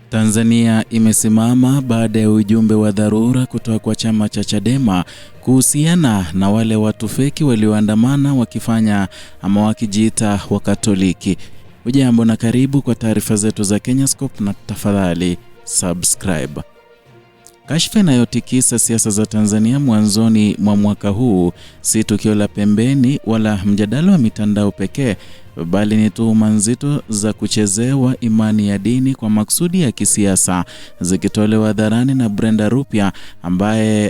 Tanzania imesimama baada ya ujumbe wa dharura kutoka kwa chama cha Chadema kuhusiana na wale watu feki walioandamana wakifanya ama wakijiita Wakatoliki. Ujambo na karibu kwa taarifa zetu za Kenyascope na tafadhali subscribe. Kashfa inayotikisa siasa za Tanzania mwanzoni mwa mwaka huu si tukio la pembeni wala mjadala wa mitandao pekee, bali ni tuhuma nzito za kuchezewa imani ya dini kwa maksudi ya kisiasa zikitolewa hadharani na Brenda Rupia ambaye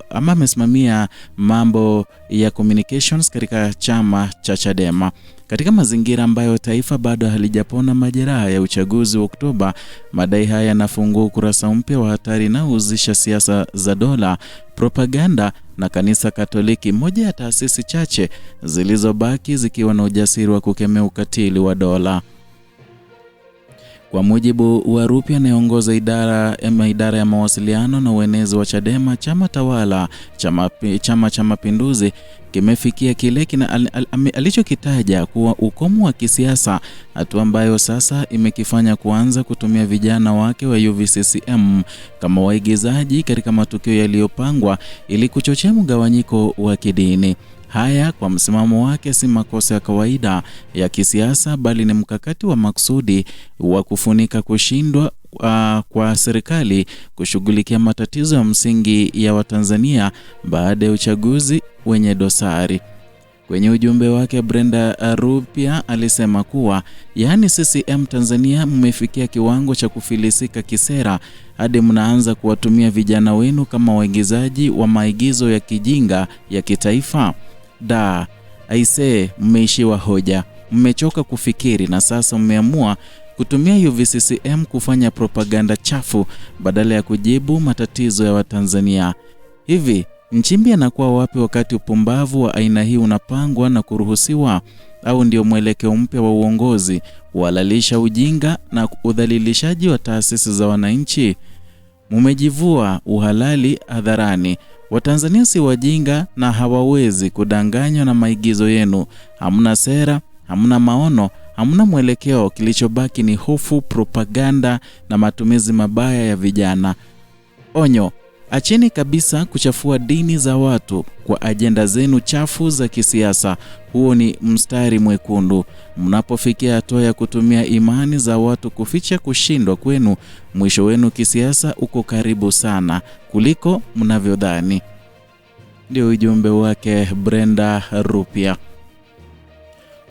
amesimamia mambo ya communications katika chama cha Chadema. Katika mazingira ambayo taifa bado halijapona majeraha ya uchaguzi wa Oktoba, madai haya yanafungua ukurasa mpya wa hatari na huzisha siasa za dola, propaganda na kanisa Katoliki, moja ya taasisi chache zilizobaki zikiwa na ujasiri wa kukemea ukatili wa dola. Kwa mujibu wa Rupia anayeongoza idara ya mawasiliano na uenezi wa Chadema, chama tawala, Chama cha Mapinduzi kimefikia kile alichokitaja kuwa ukomo wa kisiasa, hatua ambayo sasa imekifanya kuanza kutumia vijana wake wa UVCCM kama waigizaji katika matukio yaliyopangwa ili kuchochea mgawanyiko wa kidini. Haya kwa msimamo wake si makosa ya kawaida ya kisiasa, bali ni mkakati wa maksudi wa kufunika kushindwa kwa serikali kushughulikia matatizo ya msingi ya Watanzania baada ya uchaguzi wenye dosari. Kwenye ujumbe wake, Brenda Rupia alisema kuwa CCM Tanzania mmefikia kiwango cha kufilisika kisera hadi mnaanza kuwatumia vijana wenu kama waigizaji wa maigizo ya kijinga ya kitaifa. Aisee, mmeishiwa hoja, mmechoka kufikiri na sasa mmeamua kutumia UVCCM kufanya propaganda chafu badala ya kujibu matatizo ya Watanzania. Hivi Nchimbi anakuwa wapi wakati upumbavu wa aina hii unapangwa na kuruhusiwa? Au ndio mwelekeo mpya wa uongozi kuhalalisha ujinga na udhalilishaji wa taasisi za wananchi? Mumejivua uhalali hadharani. Watanzania si wajinga na hawawezi kudanganywa na maigizo yenu. Hamna sera, hamna maono, hamna mwelekeo. Kilichobaki ni hofu, propaganda na matumizi mabaya ya vijana. Onyo, acheni kabisa kuchafua dini za watu kwa ajenda zenu chafu za kisiasa. Huo ni mstari mwekundu. Mnapofikia hatua ya kutumia imani za watu kuficha kushindwa kwenu, mwisho wenu kisiasa uko karibu sana kuliko mnavyodhani. Ndio ujumbe wake Brenda Rupia.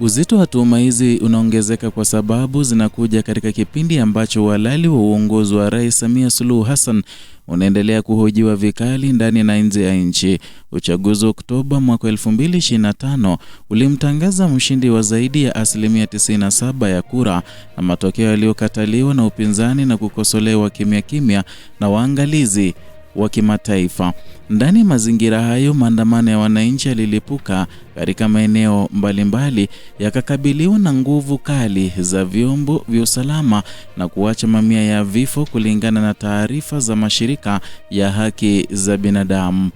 Uzito wa tuhuma hizi unaongezeka kwa sababu zinakuja katika kipindi ambacho uhalali wa uongozi wa Rais Samia Suluhu Hassan unaendelea kuhojiwa vikali ndani na nje ya nchi. Uchaguzi wa Oktoba mwaka 2025 ulimtangaza mshindi wa zaidi ya 97% ya kura, na matokeo yaliyokataliwa na upinzani na kukosolewa kimya na waangalizi wa kimataifa. Ndani ya mazingira hayo, maandamano ya wananchi yalilipuka katika maeneo mbalimbali, yakakabiliwa na nguvu kali za vyombo vya usalama na kuacha mamia ya vifo kulingana na taarifa za mashirika ya haki za binadamu.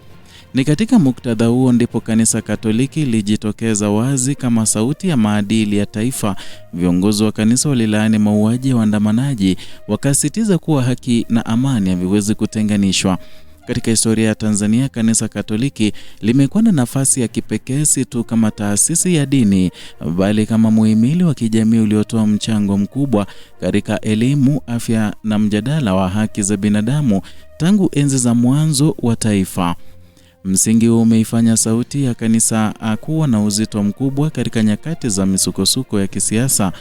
Ni katika muktadha huo ndipo kanisa Katoliki lijitokeza wazi kama sauti ya maadili ya taifa. Viongozi wa kanisa walilaani mauaji ya waandamanaji, wakasisitiza kuwa haki na amani haviwezi kutenganishwa. Katika historia ya Tanzania, kanisa Katoliki limekuwa na nafasi ya kipekee si tu kama taasisi ya dini, bali kama muhimili wa kijamii uliotoa mchango mkubwa katika elimu, afya na mjadala wa haki za binadamu tangu enzi za mwanzo wa taifa. Msingi huu umeifanya sauti ya kanisa kuwa na uzito mkubwa katika nyakati za misukosuko ya kisiasa.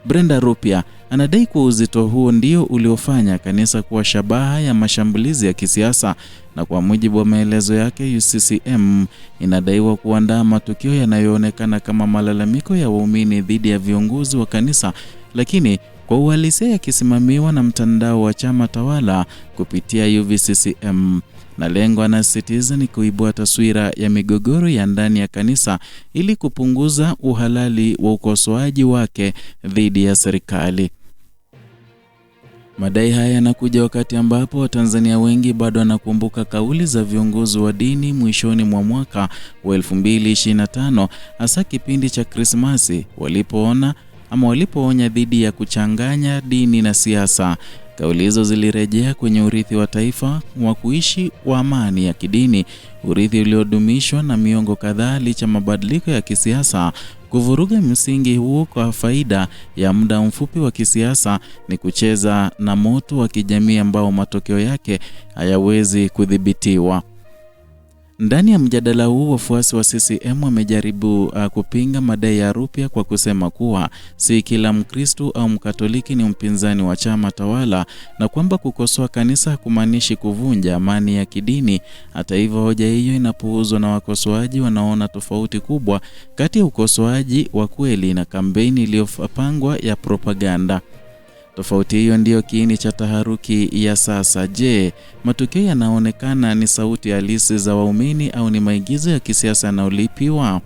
Brenda Rupia anadai kuwa uzito huo ndio uliofanya kanisa kuwa shabaha ya mashambulizi ya kisiasa, na kwa mujibu wa maelezo yake, UVCCM inadaiwa kuandaa matukio yanayoonekana kama malalamiko ya waumini dhidi ya viongozi wa kanisa, lakini kwa uhalisia yakisimamiwa na mtandao wa chama tawala kupitia UVCCM. Na lengo, anasisitiza, ni kuibua taswira ya migogoro ya ndani ya kanisa ili kupunguza uhalali wa ukosoaji wake dhidi ya serikali. Madai haya yanakuja wakati ambapo Watanzania wengi bado wanakumbuka kauli za viongozi wa dini mwishoni mwa mwaka wa 2025, hasa kipindi cha Krismasi, walipoona ama walipoonya dhidi ya kuchanganya dini na siasa. Kauli hizo zilirejea kwenye urithi wa taifa wa kuishi wa amani ya kidini, urithi uliodumishwa na miongo kadhaa licha mabadiliko ya kisiasa. Kuvuruga msingi huo kwa faida ya muda mfupi wa kisiasa ni kucheza na moto wa kijamii ambao matokeo yake hayawezi kudhibitiwa. Ndani ya mjadala huu, wafuasi wa CCM wamejaribu kupinga madai ya Rupia kwa kusema kuwa si kila Mkristo au Mkatoliki ni mpinzani wa chama tawala na kwamba kukosoa kanisa hakumaanishi kuvunja amani ya kidini. Hata hivyo, hoja hiyo inapuuzwa na wakosoaji wanaona tofauti kubwa kati ya ukosoaji wa kweli na kampeni iliyopangwa ya propaganda. Tofauti hiyo ndiyo kiini cha taharuki ya sasa. Je, matukio yanaonekana ni sauti halisi za waumini au ni maigizo ya kisiasa yanayolipiwa?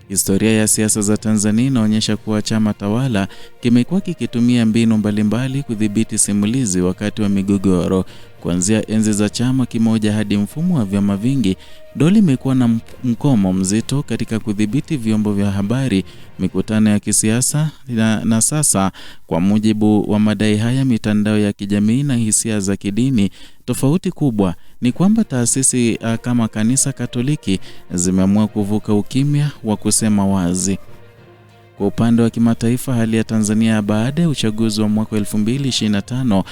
Historia ya siasa za Tanzania inaonyesha kuwa chama tawala kimekuwa kikitumia mbinu mbalimbali kudhibiti simulizi wakati wa migogoro. Kuanzia enzi za chama kimoja hadi mfumo wa vyama vingi, dola imekuwa na mkomo mzito katika kudhibiti vyombo vya habari, mikutano ya kisiasa na sasa, kwa mujibu wa madai haya, mitandao ya kijamii na hisia za kidini. Tofauti kubwa ni kwamba taasisi kama Kanisa Katoliki zimeamua kuvuka ukimya wa kusema wazi. Kwa upande wa kimataifa, hali ya Tanzania baada ya uchaguzi wa mwaka 2025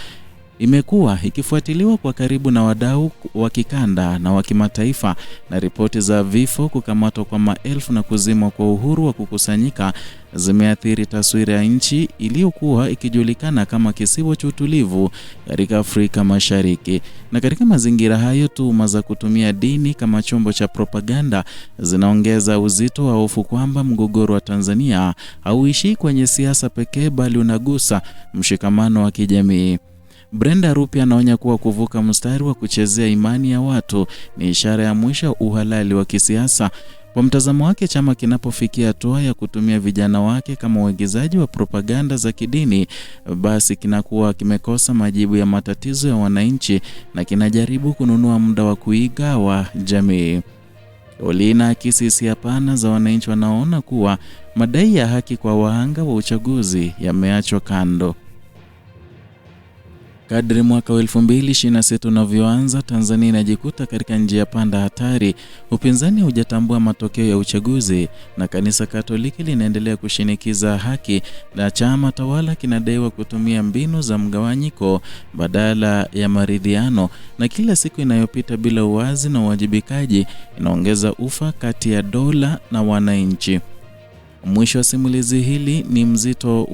imekuwa ikifuatiliwa kwa karibu na wadau wa kikanda na wa kimataifa, na ripoti za vifo, kukamatwa kwa maelfu na kuzimwa kwa uhuru wa kukusanyika zimeathiri taswira ya nchi iliyokuwa ikijulikana kama kisiwa cha utulivu katika Afrika Mashariki. Na katika mazingira hayo, tuhuma za kutumia dini kama chombo cha propaganda zinaongeza uzito wa hofu kwamba mgogoro wa Tanzania hauishi kwenye siasa pekee bali unagusa mshikamano wa kijamii. Brenda Rupia anaonya kuwa kuvuka mstari wa kuchezea imani ya watu ni ishara ya mwisho uhalali wa kisiasa. Kwa mtazamo wake, chama kinapofikia hatua ya kutumia vijana wake kama waigizaji wa propaganda za kidini, basi kinakuwa kimekosa majibu ya matatizo ya wananchi na kinajaribu kununua muda wa kuigawa jamii. Inaakisi hisia pana za wananchi wanaona kuwa madai ya haki kwa wahanga wa uchaguzi yameachwa kando. Kadri mwaka 2026 unavyoanza, Tanzania inajikuta katika njia panda hatari. Upinzani hujatambua matokeo ya uchaguzi na Kanisa Katoliki linaendelea kushinikiza haki, na chama tawala kinadaiwa kutumia mbinu za mgawanyiko badala ya maridhiano, na kila siku inayopita bila uwazi na uwajibikaji inaongeza ufa kati ya dola na wananchi. Mwisho wa simulizi hili ni mzito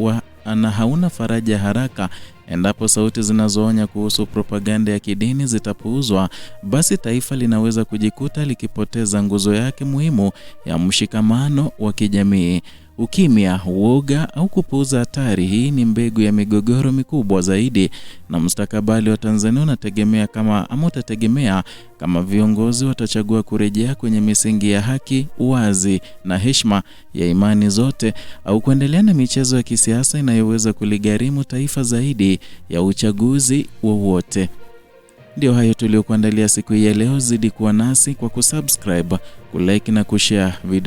na hauna faraja haraka. Endapo sauti zinazoonya kuhusu propaganda ya kidini zitapuuzwa, basi taifa linaweza kujikuta likipoteza nguzo yake muhimu ya mshikamano wa kijamii. Ukimya, uoga au kupuuza hatari hii ni mbegu ya migogoro mikubwa zaidi, na mustakabali wa Tanzania utategemea kama viongozi watachagua kurejea kwenye misingi ya haki, uwazi na heshima ya imani zote, au kuendelea na michezo ya kisiasa inayoweza kuligharimu taifa zaidi ya uchaguzi wowote. Ndio hayo tuliokuandalia siku hii ya leo. Zidi kuwa nasi kwa kusubscribe, kulike na kushare video.